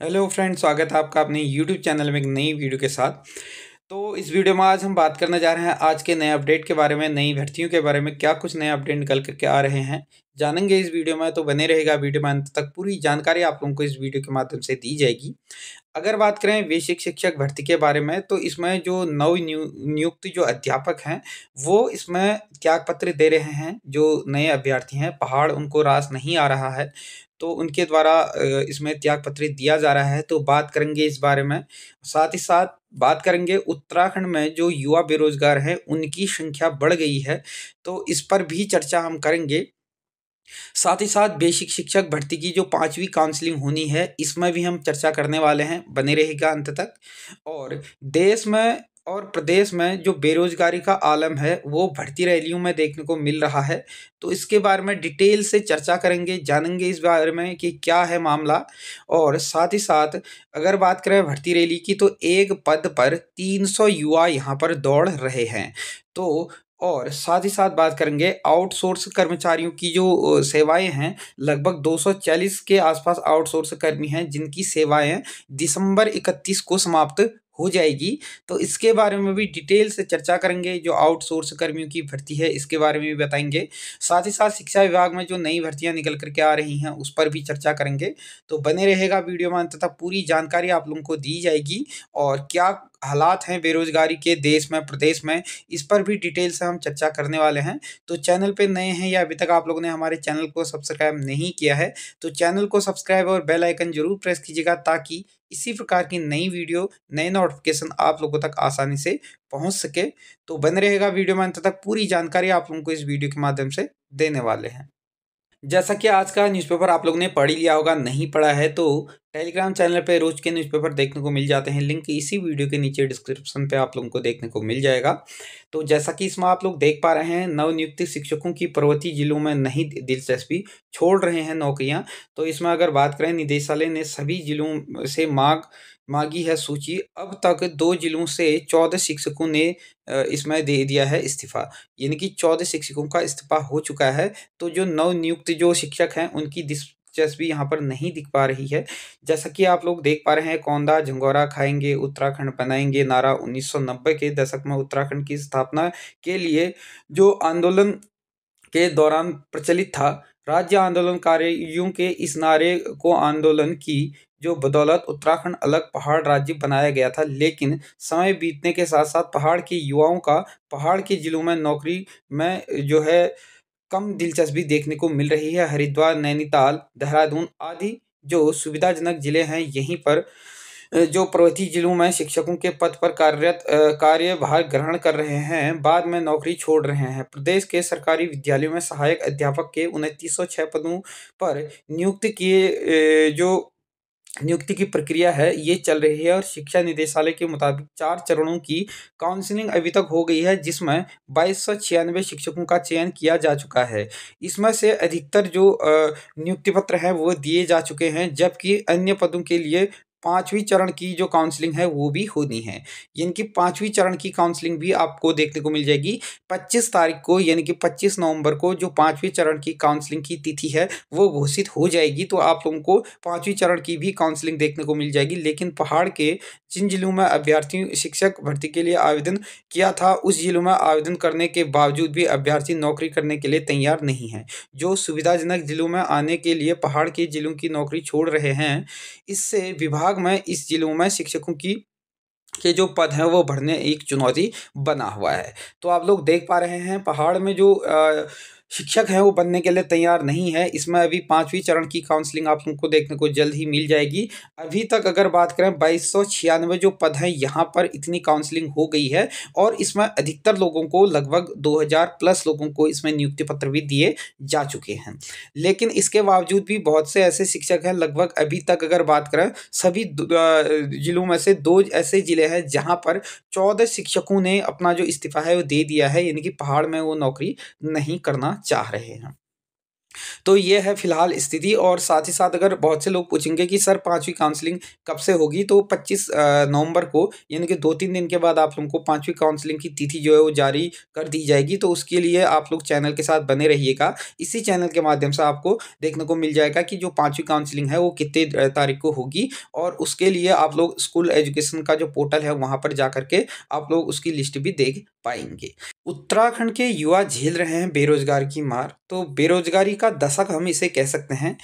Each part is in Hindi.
हेलो फ्रेंड, स्वागत है आपका अपने यूट्यूब चैनल में एक नई वीडियो के साथ। तो इस वीडियो में आज हम बात करने जा रहे हैं आज के नए अपडेट के बारे में, नई भर्तियों के बारे में, क्या कुछ नए अपडेट निकल करके आ रहे हैं जानेंगे इस वीडियो में। तो बने रहेगा वीडियो में अंत तक, पूरी जानकारी आप लोगों को इस वीडियो के माध्यम से दी जाएगी। अगर बात करें बेसिक शिक्षक भर्ती के बारे में, तो इसमें जो नियुक्त जो अध्यापक हैं वो इसमें त्याग पत्र दे रहे हैं। जो नए अभ्यर्थी हैं, पहाड़ उनको रास नहीं आ रहा है, तो उनके द्वारा इसमें त्याग पत्र दिया जा रहा है। तो बात करेंगे इस बारे में। साथ ही साथ बात करेंगे उत्तराखंड में जो युवा बेरोजगार हैं उनकी संख्या बढ़ गई है, तो इस पर भी चर्चा हम करेंगे। साथ ही साथ बेसिक शिक्षक भर्ती की जो 5वीं काउंसलिंग होनी है, इसमें भी हम चर्चा करने वाले हैं, बने रहेगा अंत तक। और देश में और प्रदेश में जो बेरोजगारी का आलम है वो भर्ती रैलियों में देखने को मिल रहा है, तो इसके बारे में डिटेल से चर्चा करेंगे, जानेंगे इस बारे में कि क्या है मामला। और साथ ही साथ अगर बात करें भर्ती रैली की, तो एक पद पर 300 युवा यहाँ पर दौड़ रहे हैं। तो और साथ ही साथ बात करेंगे आउटसोर्स कर्मचारियों की जो सेवाएं हैं, लगभग 240 के आसपास आउटसोर्स कर्मी हैं जिनकी सेवाएं दिसंबर 31 को समाप्त हो जाएगी। तो इसके बारे में भी डिटेल से चर्चा करेंगे। जो आउटसोर्स कर्मियों की भर्ती है इसके बारे में भी बताएंगे। साथ ही साथ शिक्षा विभाग में जो नई भर्तियां निकल करके आ रही हैं उस पर भी चर्चा करेंगे। तो बने रहेगा वीडियो में अंत तक, पूरी जानकारी आप लोगों को दी जाएगी। और क्या हालात हैं बेरोजगारी के देश में, प्रदेश में, इस पर भी डिटेल से हम चर्चा करने वाले हैं। तो चैनल पे नए हैं या अभी तक आप लोगों ने हमारे चैनल को सब्सक्राइब नहीं किया है, तो चैनल को सब्सक्राइब और बेल आइकन जरूर प्रेस कीजिएगा, ताकि इसी प्रकार की नई वीडियो, नए नोटिफिकेशन आप लोगों तक आसानी से पहुंच सके। तो बने रहेगा वीडियो में अंत तक, पूरी जानकारी आप लोगों को इस वीडियो के माध्यम से देने वाले हैं। जैसा कि आज का न्यूज़पेपर आप लोगों ने पढ़ ही लिया होगा, नहीं पढ़ा है तो टेलीग्राम चैनल पे रोज के न्यूज़पेपर देखने को मिल जाते हैं। लिंक इसी वीडियो के नीचे डिस्क्रिप्शन पे आप लोगों को देखने को मिल जाएगा। तो जैसा कि इसमें आप लोग देख पा रहे हैं, नवनियुक्त शिक्षकों की पर्वतीय जिलों में नहीं दिलचस्पी, छोड़ रहे हैं नौकरियां। तो इसमें अगर बात करें, निदेशालय ने सभी जिलों से मांगी है सूची। अब तक 2 जिलों से 14 शिक्षकों ने इसमें दे दिया है इस्तीफा, यानी कि 14 शिक्षकों का इस्तीफा हो चुका है। तो जो नवनियुक्त जो शिक्षक हैं उनकी दिलचस्पी यहाँ पर नहीं दिख पा रही है। जैसा कि आप लोग देख पा रहे हैं, कौंधा झंगोरा खाएंगे उत्तराखंड बनाएंगे नारा 1990 के दशक में उत्तराखंड की स्थापना के लिए जो आंदोलन के दौरान प्रचलित था। राज्य आंदोलनकारियों के इस नारे को आंदोलन की जो बदौलत उत्तराखंड अलग पहाड़ राज्य बनाया गया था। लेकिन समय बीतने के साथ साथ पहाड़ के युवाओं का पहाड़ के जिलों में नौकरी में जो है कम दिलचस्पी देखने को मिल रही है। हरिद्वार, नैनीताल, देहरादून आदि जो सुविधाजनक जिले हैं, यहीं पर जो पर्वतीय जिलों में शिक्षकों के पद पर कार्यभार ग्रहण कर रहे हैं, बाद में नौकरी छोड़ रहे हैं। प्रदेश के सरकारी विद्यालयों में सहायक अध्यापक के 2906 पदों पर जो नियुक्ति की प्रक्रिया है ये चल रही है। और शिक्षा निदेशालय के मुताबिक 4 चरणों की काउंसलिंग अभी तक हो गई है, जिसमें 2296 शिक्षकों का चयन किया जा चुका है। इसमें से अधिकतर जो नियुक्ति पत्र हैं वो दिए जा चुके हैं, जबकि अन्य पदों के लिए 5वीं चरण की जो काउंसलिंग है वो भी होनी है। यानी कि 5वीं चरण की काउंसलिंग भी आपको देखने को मिल जाएगी 25 तारीख को, यानी कि 25 नवंबर को जो 5वीं चरण की काउंसलिंग की तिथि है वो घोषित हो जाएगी। तो आप लोगों को 5वीं चरण की भी काउंसलिंग देखने को मिल जाएगी। लेकिन पहाड़ के जिन जिलों में अभ्यर्थी शिक्षक भर्ती के लिए आवेदन किया था, उस जिलों में आवेदन करने के बावजूद भी अभ्यर्थी नौकरी करने के लिए तैयार नहीं है। जो सुविधाजनक जिलों में आने के लिए पहाड़ के जिलों की नौकरी छोड़ रहे हैं, इससे विभाग में इस जिलों में शिक्षकों की के जो पद हैं वो भरने एक चुनौती बना हुआ है। तो आप लोग देख पा रहे हैं, पहाड़ में जो शिक्षक हैं वो बनने के लिए तैयार नहीं है। इसमें अभी 5वीं चरण की काउंसलिंग आप लोगों को देखने को जल्द ही मिल जाएगी। अभी तक अगर बात करें 2296 जो पद हैं, यहाँ पर इतनी काउंसलिंग हो गई है। और इसमें अधिकतर लोगों को, लगभग 2000 प्लस लोगों को इसमें नियुक्ति पत्र भी दिए जा चुके हैं। लेकिन इसके बावजूद भी बहुत से ऐसे शिक्षक हैं, लगभग अभी तक अगर बात करें सभी जिलों में से 2 ऐसे जिले हैं जहाँ पर 14 शिक्षकों ने अपना जो इस्तीफा है वो दे दिया है, यानी कि पहाड़ में वो नौकरी नहीं करना चाह रहे हैं। तो ये है फिलहाल स्थिति। और साथ ही साथ अगर बहुत से लोग पूछेंगे कि सर 5वीं काउंसलिंग कब से होगी, तो 25 नवंबर को, यानी कि 2-3 दिन के बाद आप लोगों को 5वीं काउंसलिंग की तिथि जो है वो जारी कर दी जाएगी। तो उसके लिए आप लोग चैनल के साथ बने रहिएगा। इसी चैनल के माध्यम से आपको देखने को मिल जाएगा कि जो 5वीं काउंसलिंग है वो कितने तारीख को होगी, और उसके लिए आप लोग स्कूल एजुकेशन का जो पोर्टल है वहाँ पर जा करके आप लोग उसकी लिस्ट भी देख पाएंगे। उत्तराखंड के युवा झेल रहे हैं बेरोजगार की मार, तो बेरोजगारी का दशक हम इसे कह सकते हैं।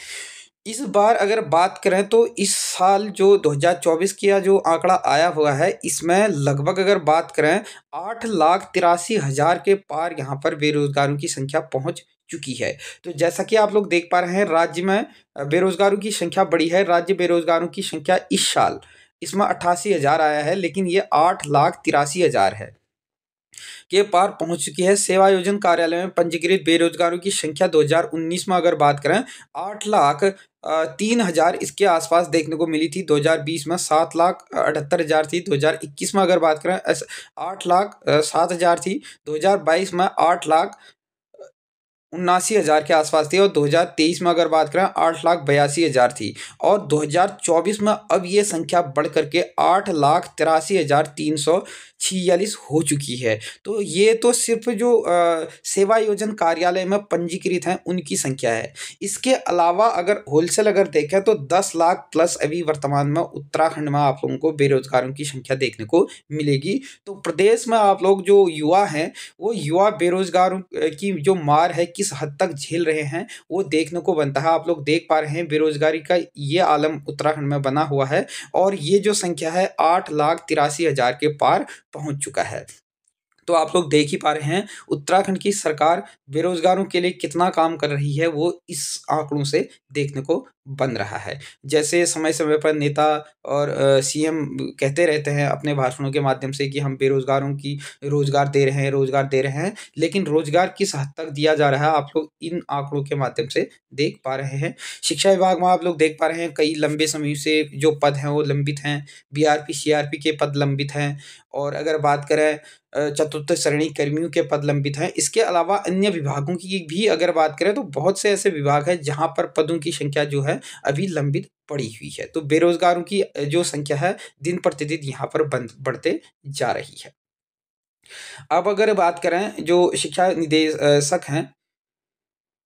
इस बार अगर बात करें तो इस साल जो 2024 का जो आंकड़ा आया हुआ है, इसमें लगभग अगर बात करें 8,83,000 के पार यहाँ पर बेरोजगारों की संख्या पहुँच चुकी है। तो जैसा कि आप लोग देख पा रहे हैं, राज्य में बेरोजगारों की संख्या बढ़ी है। राज्य बेरोजगारों की संख्या इस साल इसमें 88,000 आया है, लेकिन ये 8,83,000 है के पार पहुंच चुकी है। सेवा योजन कार्यालय में पंजीकृत बेरोजगारों की संख्या 2019 में अगर बात करें 8,03,000 इसके आसपास देखने को मिली थी। 2020 में 7,78,000 थी। 2021 में अगर बात करें 8,07,000 थी। 2022 में 8,79,000 के आसपास थी, और 2023 में अगर बात करें 8,82,000 थी, और 2024 में अब ये संख्या बढ़ करके 8,83,346 हो चुकी है। तो ये तो सिर्फ जो सेवा योजन कार्यालय में पंजीकृत हैं उनकी संख्या है। इसके अलावा अगर होलसेल अगर देखें तो 10 लाख प्लस अभी वर्तमान में उत्तराखंड में आप लोगों को बेरोजगारों की संख्या देखने को मिलेगी। तो प्रदेश में आप लोग जो युवा हैं, वो युवा बेरोजगारों की जो मार है किस हद तक झेल रहे हैं वो देखने को बनता है। आप लोग देख पा रहे हैं बेरोजगारी का ये आलम उत्तराखंड में बना हुआ है, और ये जो संख्या है 8,83,000 के पार पहुंच चुका है। तो आप लोग देख ही पा रहे हैं उत्तराखंड की सरकार बेरोजगारों के लिए कितना काम कर रही है, वो इस आंकड़ों से देखने को बन रहा है। जैसे समय समय पर नेता और सीएम कहते रहते हैं अपने भाषणों के माध्यम से कि हम बेरोजगारों की रोजगार दे रहे हैं, रोजगार दे रहे हैं, लेकिन रोजगार किस हद तक दिया जा रहा है आप लोग इन आंकड़ों के माध्यम से देख पा रहे हैं। शिक्षा विभाग में आप लोग देख पा रहे हैं कई लंबे समय से जो पद हैं वो लंबित हैं। बीआरपी सीआरपी के पद लंबित हैं, और अगर बात करें चतुर्थ श्रेणी कर्मियों के पद लंबित हैं। इसके अलावा अन्य विभागों की भी अगर बात करें तो बहुत से ऐसे विभाग हैं जहां पर पदों की संख्या जो है अभी लंबित पड़ी हुई है। तो बेरोजगारों की जो संख्या है दिन प्रतिदिन यहाँ पर बढ़ते जा रही है। अब अगर बात करें जो शिक्षा निदेशक हैं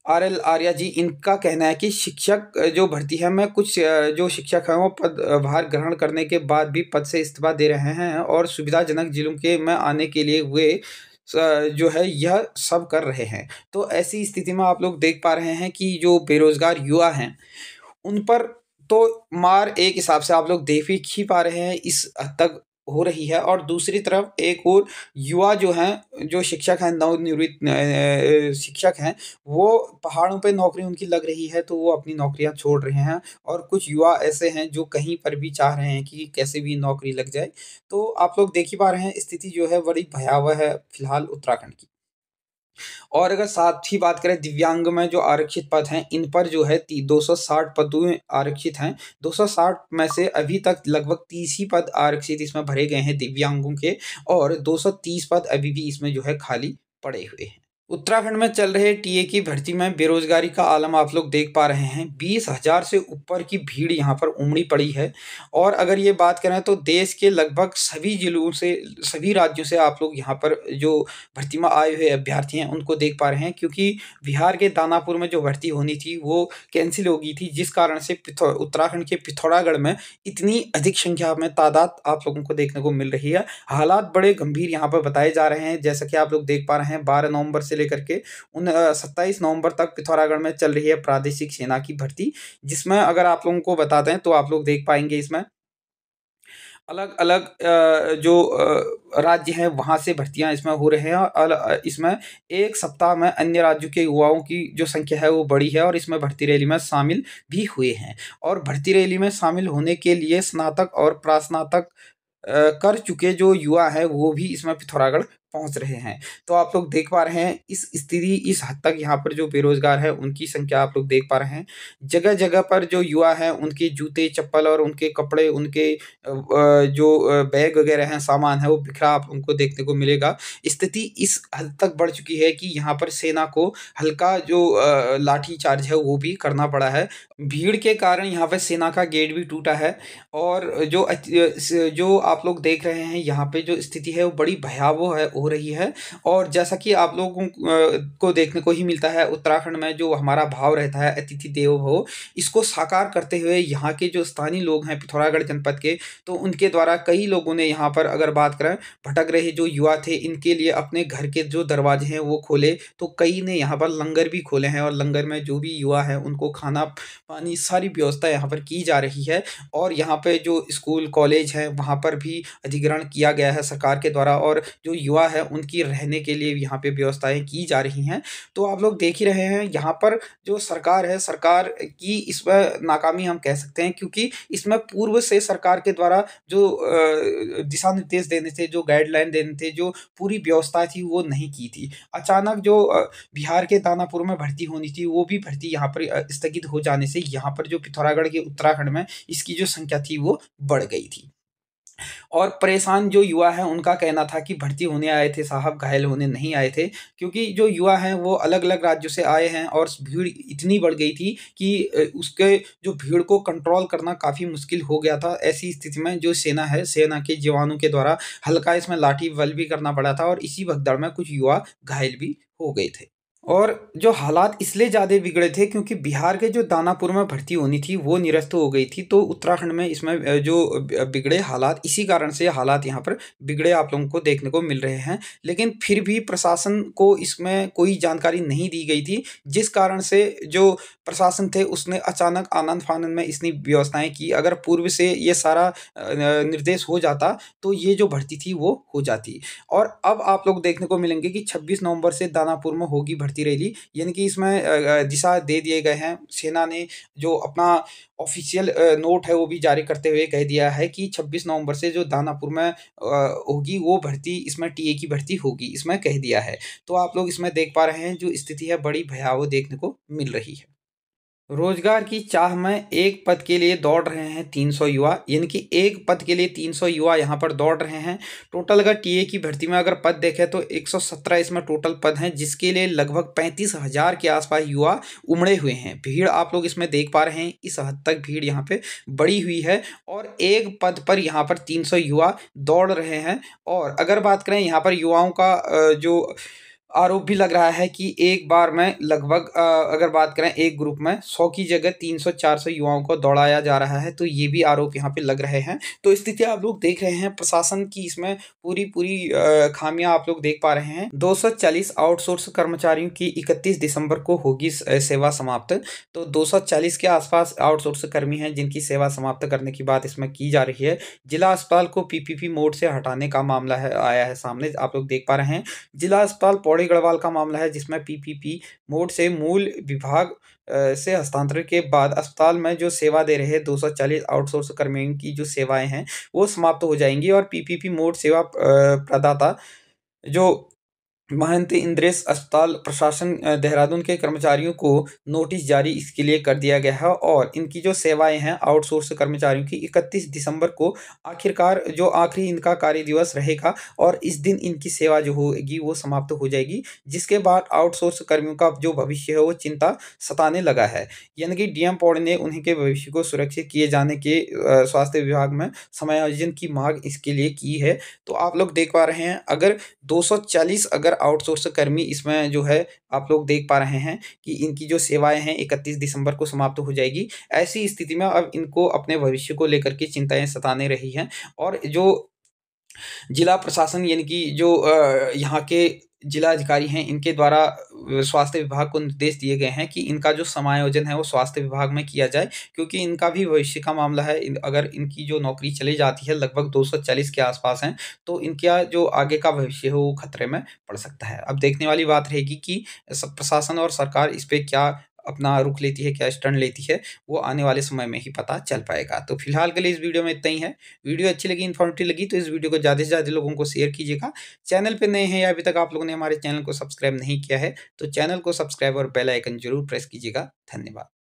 RL आर्या जी, इनका कहना है कि शिक्षक जो भर्ती है में कुछ जो शिक्षक हैं वो पदभार ग्रहण करने के बाद भी पद से इस्तीफा दे रहे हैं, और सुविधाजनक जिलों के में आने के लिए वे जो है यह सब कर रहे हैं। तो ऐसी स्थिति में आप लोग देख पा रहे हैं कि जो बेरोजगार युवा हैं उन पर तो मार एक हिसाब से आप लोग देख ही पा रहे हैं इस हद तक हो रही है। और दूसरी तरफ एक और युवा जो हैं, जो शिक्षक हैं, नवनिवृत्त शिक्षक हैं, वो पहाड़ों पे नौकरी उनकी लग रही है तो वो अपनी नौकरियां छोड़ रहे हैं, और कुछ युवा ऐसे हैं जो कहीं पर भी चाह रहे हैं कि कैसे भी नौकरी लग जाए। तो आप लोग देख ही पा रहे हैं स्थिति जो है बड़ी भयावह है फिलहाल उत्तराखंड की। और अगर साथ ही बात करें दिव्यांग में जो आरक्षित पद हैं, इन पर जो है 260 पद आरक्षित हैं। 260 में से अभी तक लगभग 30 ही पद आरक्षित इसमें भरे गए हैं दिव्यांगों के, और 230 पद अभी भी इसमें जो है खाली पड़े हुए हैं। उत्तराखंड में चल रहे टीए की भर्ती में बेरोजगारी का आलम आप लोग देख पा रहे हैं। 20,000 से ऊपर की भीड़ यहाँ पर उमड़ी पड़ी है। और अगर ये बात करें तो देश के लगभग सभी जिलों से, सभी राज्यों से आप लोग यहाँ पर जो भर्ती में आए हुए अभ्यर्थी हैं उनको देख पा रहे हैं, क्योंकि बिहार के दानापुर में जो भर्ती होनी थी वो कैंसिल हो गई थी, जिस कारण से उत्तराखंड के पिथौरागढ़ में इतनी अधिक संख्या में तादाद आप लोगों को देखने को मिल रही है। हालात बड़े गंभीर यहाँ पर बताए जा रहे हैं। जैसा कि आप लोग देख पा रहे हैं 12 नवंबर से लेकर के 27 नवंबर तक पिथौरागढ़ में चल रही है प्रादेशिक सेना की भर्ती, जिसमें अगर आप लोगों को बता दें तो आप लोग देख पाएंगे इसमें अलग अलग जो राज्य हैं वहाँ से भर्तियां इसमें हो रहे हैं। और इसमें एक सप्ताह में अन्य राज्यों के युवाओं की जो संख्या है वो बढ़ी है, और इसमें भर्ती रैली में शामिल भी हुए हैं। और भर्ती रैली में शामिल होने के लिए स्नातक और प्रास्नातक कर चुके जो युवा हैं वो भी इसमें पिथौरागढ़ पहुँच रहे हैं। तो आप लोग देख पा रहे हैं इस स्थिति इस हद तक यहाँ पर जो बेरोज़गार है उनकी संख्या आप लोग देख पा रहे हैं। जगह-जगह पर जो युवा हैं उनके जूते-चप्पल और उनके कपड़े, उनके जो बैग वग़ैरह हैं, सामान है वो बिखरा आप उनको देखने को मिलेगा। स्थिति इस हद तक बढ़ चुकी है कि यहाँ पर सेना को हल्का जो लाठी चार्ज है वो भी करना पड़ा है। भीड़ के कारण यहाँ पे सेना का गेट भी टूटा है और जो आप लोग देख रहे हैं यहाँ पे जो स्थिति है वो बड़ी भयावह है हो रही है। और जैसा कि आप लोगों को देखने को ही मिलता है उत्तराखंड में जो हमारा भाव रहता है अतिथि देवो भव, इसको साकार करते हुए यहाँ के जो स्थानीय लोग हैं पिथौरागढ़ जनपद के, तो उनके द्वारा कई लोगों ने यहाँ पर अगर बात करें भटक रहे जो युवा थे इनके लिए अपने घर के जो दरवाजे हैं वो खोले, तो कई ने यहाँ पर लंगर भी खोले हैं और लंगर में जो भी युवा है उनको खाना पानी सारी व्यवस्था यहाँ पर की जा रही है। और यहाँ पे जो स्कूल कॉलेज है वहाँ पर भी अधिग्रहण किया गया है सरकार के द्वारा और जो युवा है उनकी रहने के लिए यहाँ पे व्यवस्थाएं की जा रही हैं। तो आप लोग देख ही रहे हैं यहाँ पर जो सरकार है, सरकार की इसमें नाकामी हम कह सकते हैं, क्योंकि इसमें पूर्व से सरकार के द्वारा जो दिशा निर्देश देने थे, जो गाइडलाइन देने थे, जो पूरी व्यवस्था थी वो नहीं की थी। अचानक जो बिहार के दानापुर में भर्ती होनी थी वो भी भर्ती यहाँ पर स्थगित हो जाने से यहाँ पर जो पिथौरागढ़ के उत्तराखंड में इसकी जो संख्या थी वो बढ़ गई थी। और परेशान जो युवा हैं उनका कहना था कि भर्ती होने आए थे साहब, घायल होने नहीं आए थे, क्योंकि जो युवा हैं वो अलग-अलग राज्यों से आए हैं और भीड़ इतनी बढ़ गई थी कि उसके जो भीड़ को कंट्रोल करना काफ़ी मुश्किल हो गया था। ऐसी स्थिति में जो सेना है, सेना के जवानों के द्वारा हल्का इसमें लाठी बल भी करना पड़ा था और इसी भगदड़ में कुछ युवा घायल भी हो गए थे। और जो हालात इसलिए ज़्यादा बिगड़े थे क्योंकि बिहार के जो दानापुर में भर्ती होनी थी वो निरस्त हो गई थी, तो उत्तराखंड में इसमें जो बिगड़े हालात, इसी कारण से हालात यहाँ पर बिगड़े आप लोगों को देखने को मिल रहे हैं। लेकिन फिर भी प्रशासन को इसमें कोई जानकारी नहीं दी गई थी, जिस कारण से जो प्रशासन थे उसने अचानक आनन-फानन में इतनी व्यवस्थाएँ की। अगर पूर्व से ये सारा निर्देश हो जाता तो ये जो भर्ती थी वो हो जाती। और अब आप लोग देखने को मिलेंगे कि 26 नवंबर से दानापुर में होगी भर्ती रैली, यानी कि इसमें दिशा दे दिए गए हैं। सेना ने जो अपना ऑफिशियल नोट है वो भी जारी करते हुए कह दिया है कि 26 नवंबर से जो दानापुर में होगी वो भर्ती, इसमें टीए की भर्ती होगी, इसमें कह दिया है। तो आप लोग इसमें देख पा रहे हैं जो स्थिति है बड़ी भयावह देखने को मिल रही है। रोजगार की चाह में एक पद के लिए दौड़ रहे हैं 300 युवा, यानी कि एक पद के लिए 300 युवा यहाँ पर दौड़ रहे हैं। टोटल अगर टीए की भर्ती में अगर पद देखें तो 117 इसमें टोटल पद हैं, जिसके लिए लगभग 35,000 के आसपास युवा उमड़े हुए हैं। भीड़ आप लोग इसमें देख पा रहे हैं, इस हद तक भीड़ यहाँ पे बढ़ी हुई है और एक पद पर यहाँ पर 300 युवा दौड़ रहे हैं। और अगर बात करें यहाँ पर युवाओं का जो आरोप भी लग रहा है कि एक बार में लगभग अगर बात करें एक ग्रुप में 100 की जगह 300-400 युवाओं को दौड़ाया जा रहा है, तो ये भी आरोप यहाँ पे लग रहे हैं। तो स्थिति आप लोग देख रहे हैं प्रशासन की इसमें पूरी खामियां आप लोग देख पा रहे हैं। 240 आउटसोर्स कर्मचारियों की 31 दिसंबर को होगी सेवा समाप्त। तो 240 के आसपास आउटसोर्स कर्मी हैं जिनकी सेवा समाप्त करने की बात इसमें की जा रही है। जिला अस्पताल को पीपीपी मोड से हटाने का मामला है आया है सामने, आप लोग देख पा रहे हैं। जिला अस्पताल पौड़ी गढ़वाल का मामला है जिसमें पीपीपी मोड से मूल विभाग से हस्तांतरण के बाद अस्पताल में जो सेवा दे रहे 240 आउटसोर्स कर्मियों की जो सेवाएं हैं वो समाप्त हो जाएंगी और पीपीपी मोड सेवा प्रदाता जो महंत इंद्रेश अस्पताल प्रशासन देहरादून के कर्मचारियों को नोटिस जारी इसके लिए कर दिया गया है और इनकी जो सेवाएं हैं आउटसोर्स कर्मचारियों की 31 दिसंबर को आखिरकार जो आखिरी इनका कार्य दिवस रहेगा और इस दिन इनकी सेवा जो होगी वो समाप्त हो जाएगी, जिसके बाद आउटसोर्स कर्मियों का जो भविष्य है वो चिंता सताने लगा है। यानी कि डीएम पौड़ी ने उन्हीं के भविष्य को सुरक्षित किए जाने के स्वास्थ्य विभाग में समायोजन की मांग इसके लिए की है। तो आप लोग देख पा रहे हैं अगर 240 अगर आउटसोर्स कर्मी इसमें जो है आप लोग देख पा रहे हैं कि इनकी जो सेवाएं हैं 31 दिसंबर को समाप्त हो जाएगी। ऐसी स्थिति में अब इनको अपने भविष्य को लेकर के चिंताएं सताने रही हैं और जो जिला प्रशासन यानी कि जो यहाँ के जिला अधिकारी हैं इनके द्वारा स्वास्थ्य विभाग को निर्देश दिए गए हैं कि इनका जो समायोजन है वो स्वास्थ्य विभाग में किया जाए, क्योंकि इनका भी भविष्य का मामला है। अगर इनकी जो नौकरी चली जाती है लगभग 240 के आसपास हैं, तो इनका जो आगे का भविष्य है वो खतरे में पड़ सकता है। अब देखने वाली बात रहेगी कि प्रशासन और सरकार इस पे क्या अपना रुख लेती है, क्या स्टैंड लेती है, वो आने वाले समय में ही पता चल पाएगा। तो फिलहाल के लिए इस वीडियो में इतना ही है। वीडियो अच्छी लगी, इन्फॉर्मेटिव लगी तो इस वीडियो को ज़्यादा से ज़्यादा लोगों को शेयर कीजिएगा। चैनल पे नए हैं या अभी तक आप लोगों ने हमारे चैनल को सब्सक्राइब नहीं किया है तो चैनल को सब्सक्राइब और बेल आइकन जरूर प्रेस कीजिएगा। धन्यवाद।